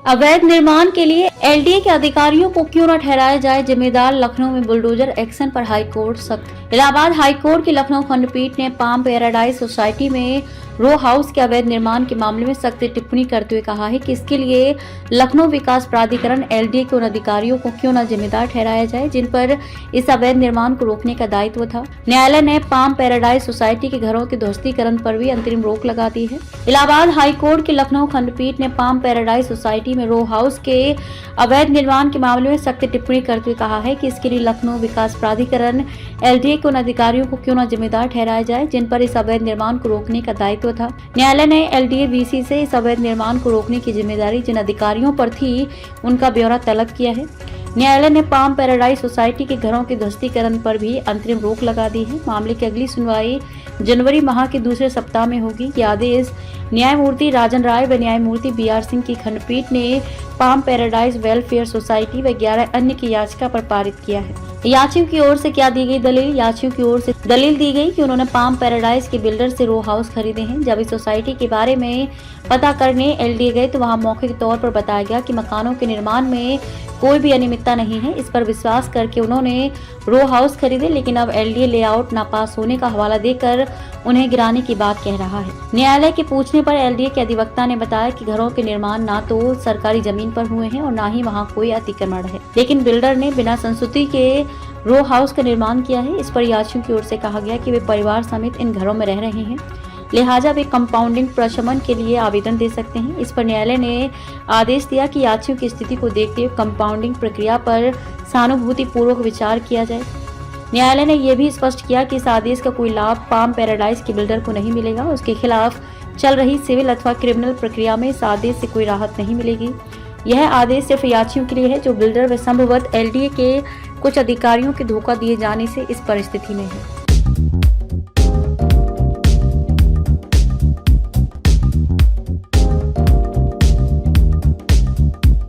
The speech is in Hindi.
अवैध निर्माण के लिए एलडीए के अधिकारियों को क्यों न ठहराया जाए जिम्मेदार, लखनऊ में बुलडोजर एक्शन पर हाईकोर्ट सख्त। इलाहाबाद हाईकोर्ट की लखनऊ खंडपीठ ने पाम पैराडाइज सोसाइटी में रो हाउस के अवैध निर्माण के मामले में सख्त टिप्पणी करते हुए कहा है कि इसके लिए लखनऊ विकास प्राधिकरण एलडीए के उन अधिकारियों को क्यों न जिम्मेदार ठहराया जाए जिन पर इस अवैध निर्माण को रोकने का दायित्व था। न्यायालय ने पाम पैराडाइज सोसाइटी के घरों के ध्वस्तीकरण पर भी अंतरिम रोक लगा दी है। इलाहाबाद हाईकोर्ट की लखनऊ खंडपीठ ने पाम पैराडाइज सोसाइटी में रो हाउस के अवैध निर्माण के मामले में सख्त टिप्पणी करते हुए कहा है कि इसके लिए लखनऊ विकास प्राधिकरण एलडीए के उन अधिकारियों को क्यों न जिम्मेदार ठहराया जाए जिन पर इस अवैध निर्माण को रोकने का दायित्व था। न्यायालय ने एलडीए वीसी से इस अवैध निर्माण को रोकने की जिम्मेदारी जिन अधिकारियों पर थी उनका ब्यौरा तलब किया है। न्यायालय ने पाम पैराडाइज सोसाइटी के घरों के ध्वस्तीकरण पर भी अंतरिम रोक लगा दी है। मामले की अगली सुनवाई जनवरी माह के दूसरे सप्ताह में होगी। यह आदेश न्यायमूर्ति राजन राय व न्यायमूर्ति बीआर सिंह की खंडपीठ ने पाम पैराडाइज वेलफेयर सोसाइटी व 11 अन्य की याचिका पर पारित किया है। याचियों की ओर से क्या दी गई दलील? याचियों की ओर से दलील दी गई कि उन्होंने पाम पैराडाइज के बिल्डर से रो हाउस खरीदे हैं। जब इस सोसाइटी के बारे में पता करने एलडीए गए तो वहां मौखिक तौर पर बताया गया कि मकानों के निर्माण में कोई भी अनियमितता नहीं है। इस पर विश्वास करके उन्होंने रो हाउस खरीदे, लेकिन अब एलडीए लेआउट नापास होने का हवाला देकर उन्हें गिराने की बात कह रहा है। न्यायालय के पूछने पर एलडीए के अधिवक्ता ने बताया कि घरों के निर्माण ना तो सरकारी जमीन पर हुए हैं और ना ही वहां कोई अतिक्रमण है, लेकिन बिल्डर ने बिना संस्तुति के रो हाउस का निर्माण किया है। इस पर याचियों की ओर से कहा गया कि वे परिवार समेत इन घरों में रह रहे हैं, लिहाजा वे कंपाउंडिंग प्रशमन के लिए आवेदन दे सकते हैं। इस पर न्यायालय ने आदेश दिया कि याचियों की स्थिति को देखते हुए कंपाउंडिंग प्रक्रिया पर सहानुभूति पूर्वक विचार किया जाए। न्यायालय ने यह भी स्पष्ट किया कि इस आदेश का कोई लाभ पाम पैराडाइज के बिल्डर को नहीं मिलेगा। उसके खिलाफ चल रही सिविल अथवा क्रिमिनल प्रक्रिया में इस आदेश से कोई राहत नहीं मिलेगी। यह आदेश सिर्फ याचियों के लिए है जो बिल्डर व संभवतः एलडीए के कुछ अधिकारियों के धोखा दिए जाने से इस परिस्थिति में है।